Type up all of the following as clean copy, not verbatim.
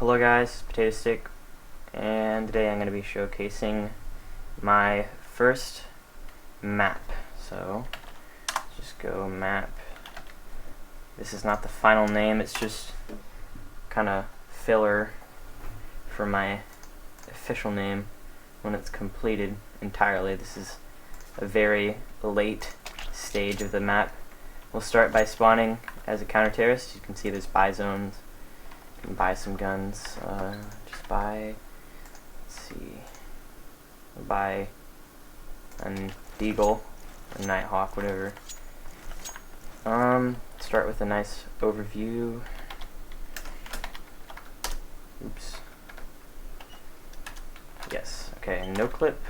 Hello guys, Potato Stick, and today I'm going to be showcasing my first map. So, let's just go map. This is not the final name, it's just kind of filler for my official name when it's completed entirely. This is a very late stage of the map. We'll start by spawning as a counter-terrorist. You can see there's buy zones. You can buy some guns. Just buy, let's see, buy an Deagle, a Nighthawk, whatever. Start with a nice overview. Oops. Yes, okay, no clip.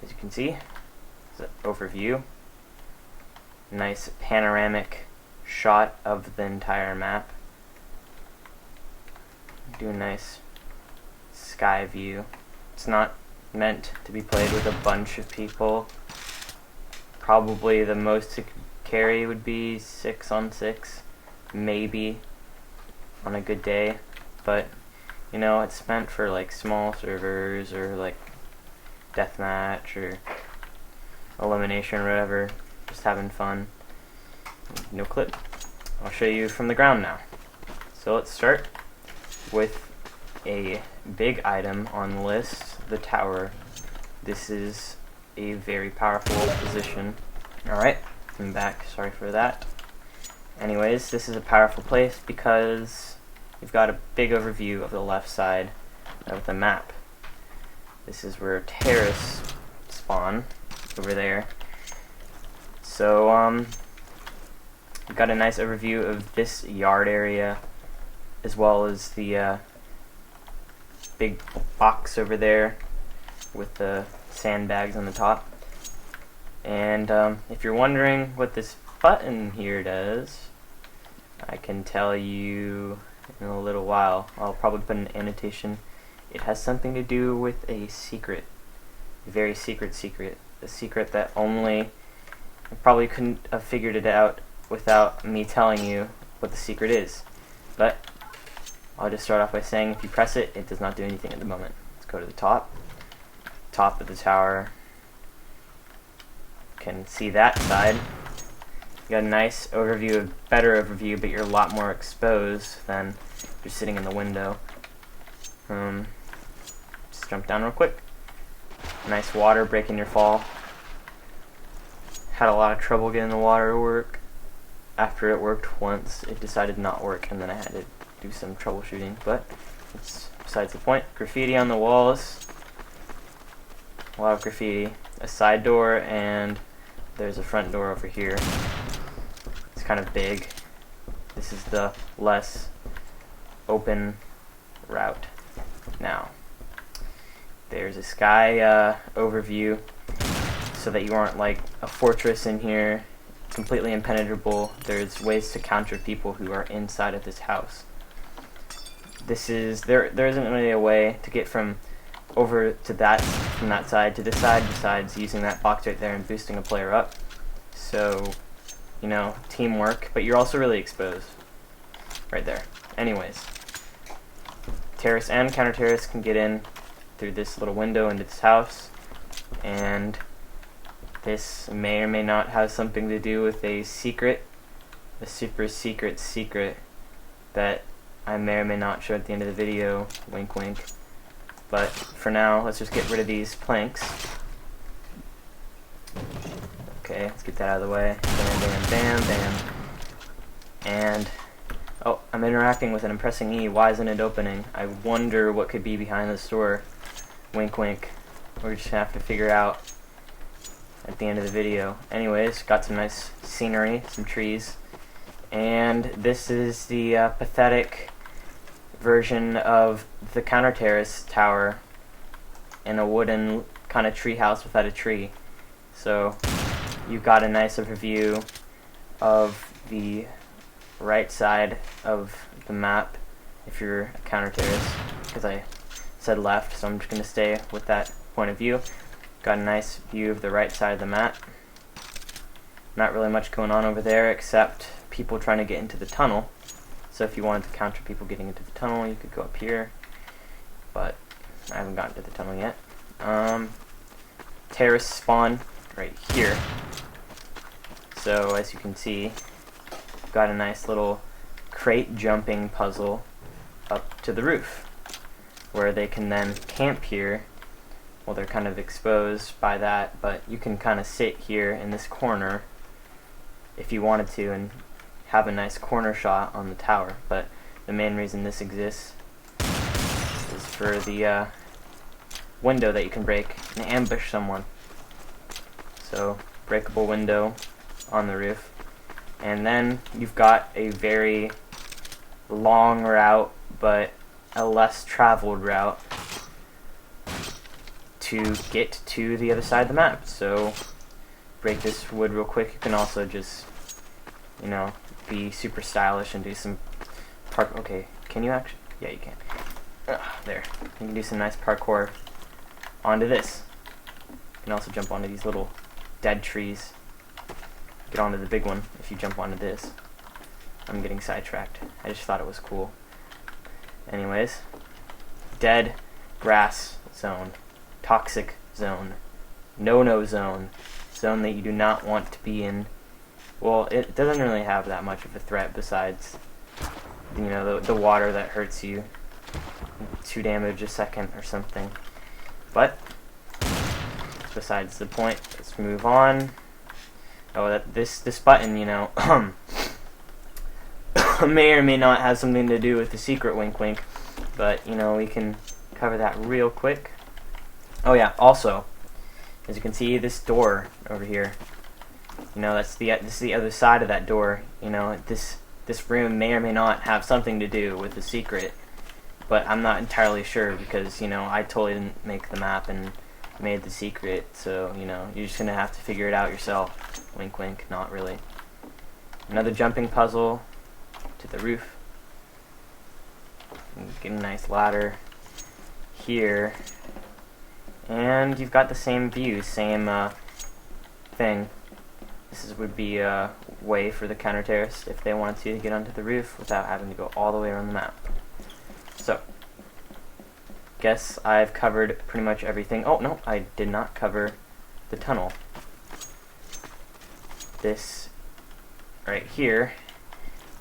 As you can see, it's an overview. Nice panoramic shot of the entire map. Do a nice sky view. It's not meant to be played with a bunch of people. Probably the most it could carry would be 6 on 6, maybe on a good day, but you know, it's meant for like small servers or like deathmatch or elimination or whatever, just having fun. No clip. I'll show you from the ground now. So let's start with a big item on the list, the tower. This is a very powerful position. Alright, I'm back, sorry for that. Anyways, this is a powerful place because we've got a big overview of the left side of the map. This is where terrorists spawn, over there. So, we've got a nice overview of this yard area, as well as the big box over there with the sandbags on the top. And if you're wondering what this button here does, I can tell you in a little while. I'll probably put an annotation. It has something to do with a secret, a very secret, a secret that only I probably couldn't have figured it out without me telling you what the secret is. But I'll just start off by saying if you press it, it does not do anything at the moment. Let's go to the top of the tower. You can see that side. You got a nice overview, a better overview, but you're a lot more exposed than if you're sitting in the window. Just jump down real quick. Nice water breaking your fall. Had a lot of trouble getting the water to work. After it worked once, it decided not to work, and then I had to do some troubleshooting, but it's besides the point. Graffiti on the walls. A lot of graffiti. A side door, and there's a front door over here. It's kind of big. This is the less open route. Now, there's a sky overview, so that you aren't like a fortress in here, completely impenetrable. There's ways to counter people who are inside of this house. This is there isn't really a way to get from over to that, from that side to this side, besides using that box right there and boosting a player up. So, you know, teamwork, but you're also really exposed right there. Anyways, terrorists and counter-terrorists can get in through this little window into this house, and this may or may not have something to do with a secret, a super secret that I may or may not show at the end of the video, wink wink. But for now, let's just get rid of these planks. Okay, let's get that out of the way. Bam, bam, bam, bam. And, oh, I'm interacting with it, I'm pressing E, why isn't it opening? I wonder what could be behind this door. Wink wink. We're just gonna have to figure out at the end of the video. Anyways, got some nice scenery, some trees. And this is the pathetic version of the counter-terrorist tower in a wooden kind of tree house without a tree. So you've got a nice overview of the right side of the map if you're a counter-terrorist, because I said left, so I'm just going to stay with that point of view. Got a nice view of the right side of the map. Not really much going on over there except people trying to get into the tunnel. So if you wanted to counter people getting into the tunnel, you could go up here. But I haven't gotten to the tunnel yet. Terrorists spawn right here. So as you can see, got a nice little crate jumping puzzle up to the roof, where they can then camp here. Well, they're kind of exposed by that, but you can kind of sit here in this corner if you wanted to and have a nice corner shot on the tower. But the main reason this exists is for the window that you can break and ambush someone. So, breakable window on the roof. And then you've got a very long route, but a less traveled route to get to the other side of the map. So, break this wood real quick. You can also just, you know, be super stylish and do some okay, can you actually? Yeah, you can. There. You can do some nice parkour onto this. You can also jump onto these little dead trees. Get onto the big one if you jump onto this. I'm getting sidetracked. I just thought it was cool. Anyways, dead grass zone, toxic zone, no-no zone, zone that you do not want to be in. Well, it doesn't really have that much of a threat besides, you know, the water that hurts you 2 damage a second or something. But besides the point, let's move on. Oh, this button, you know, may or may not have something to do with the secret, wink wink, but you know, we can cover that real quick. Oh yeah, also, as you can see, this door over here, you know, this is the other side of that door. You know, this room may or may not have something to do with the secret, but I'm not entirely sure because, you know, I totally didn't make the map and made the secret, so, you know, you're just gonna have to figure it out yourself. Wink wink, not really. Another jumping puzzle to the roof. Get a nice ladder here, and you've got the same view, same thing. This would be a way for the counter terrorists if they wanted to get onto the roof without having to go all the way around the map. So, guess I've covered pretty much everything. Oh no, I did not cover the tunnel. This right here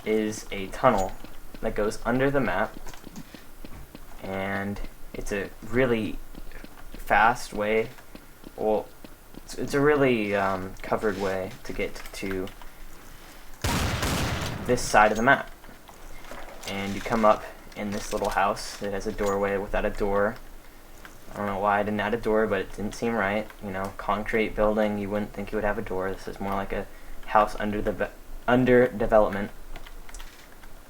is a tunnel that goes under the map, and it's a really fast way, well, it's a really covered way to get to this side of the map. And you come up in this little house that has a doorway without a door. I don't know why I didn't add a door, but it didn't seem right. You know, concrete building, you wouldn't think you would have a door. This is more like a house under development.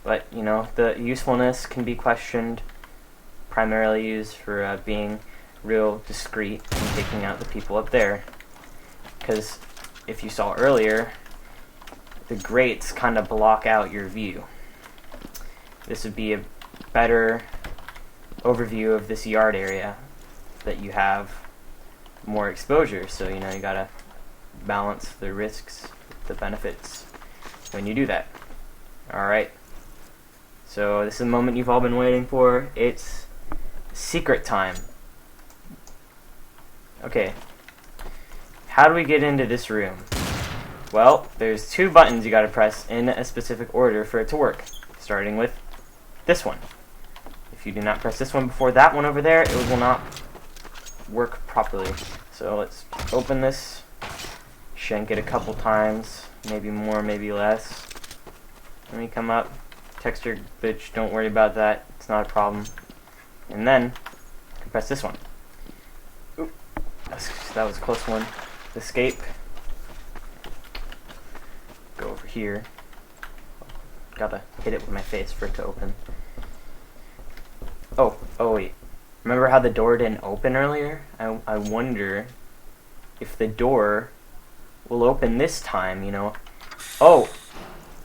But, you know, the usefulness can be questioned. Primarily used for being real discreet and taking out the people up there. Because if you saw earlier, the grates kind of block out your view. This would be a better overview of this yard area that you have more exposure. So, you know, you gotta balance the risks, the benefits when you do that. Alright. So this is the moment you've all been waiting for. It's secret time. Okay. How do we get into this room? Well, there's 2 buttons you gotta press in a specific order for it to work. Starting with this one. If you do not press this one before that one over there, it will not work properly. So let's open this, shank it a couple times, maybe more, maybe less. Let me come up, texture bitch, don't worry about that, it's not a problem. And then, press this one. Oop, that was a close one. Escape. Go over here. Gotta hit it with my face for it to open. Oh wait. Remember how the door didn't open earlier? I wonder if the door will open this time, you know. Oh,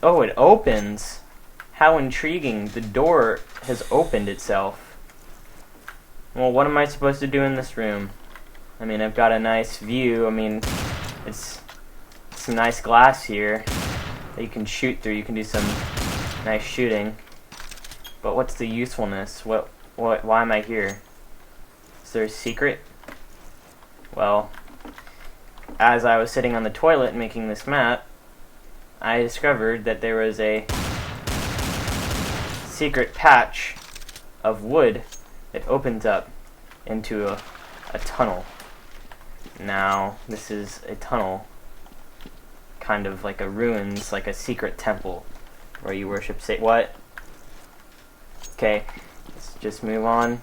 it opens. How intriguing. The door has opened itself. Well, what am I supposed to do in this room? I mean, I've got a nice view. I mean, it's some nice glass here that you can shoot through. You can do some nice shooting. But what's the usefulness? Why am I here? Is there a secret? Well, as I was sitting on the toilet making this map, I discovered that there was a secret patch of wood that opens up into a tunnel. Now, this is a tunnel, kind of like a ruins, like a secret temple, where you worship what? Okay, let's just move on.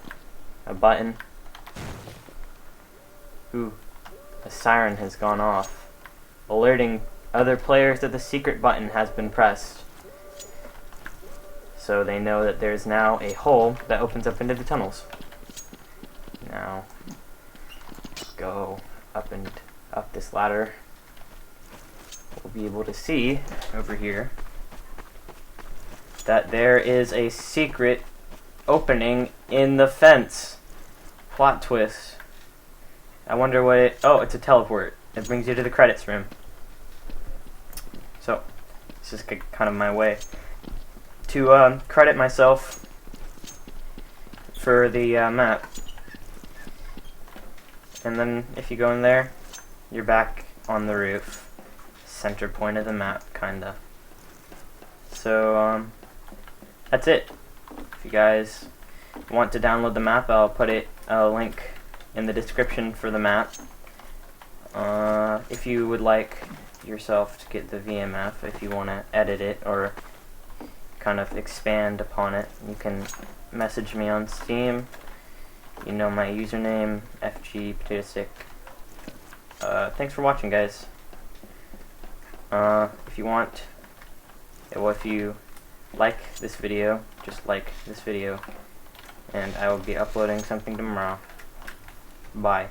A button. Ooh, a siren has gone off, alerting other players that the secret button has been pressed. So they know that there's now a hole that opens up into the tunnels. Now, go up and up this ladder. We'll be able to see over here that there is a secret opening in the fence. Plot twist. I wonder what it... Oh, it's a teleport. It brings you to the credits room. So, this is kind of my way to credit myself for the map. And then if you go in there, you're back on the roof. Center point of the map, kinda. So, that's it. If you guys want to download the map, I'll put a link in the description for the map. If you would like yourself to get the VMF, if you want to edit it or kind of expand upon it, you can message me on Steam. You know my username, FGPotatoStick. Thanks for watching, guys. If you want, well, if you like this video, just like this video, and I will be uploading something tomorrow. Bye.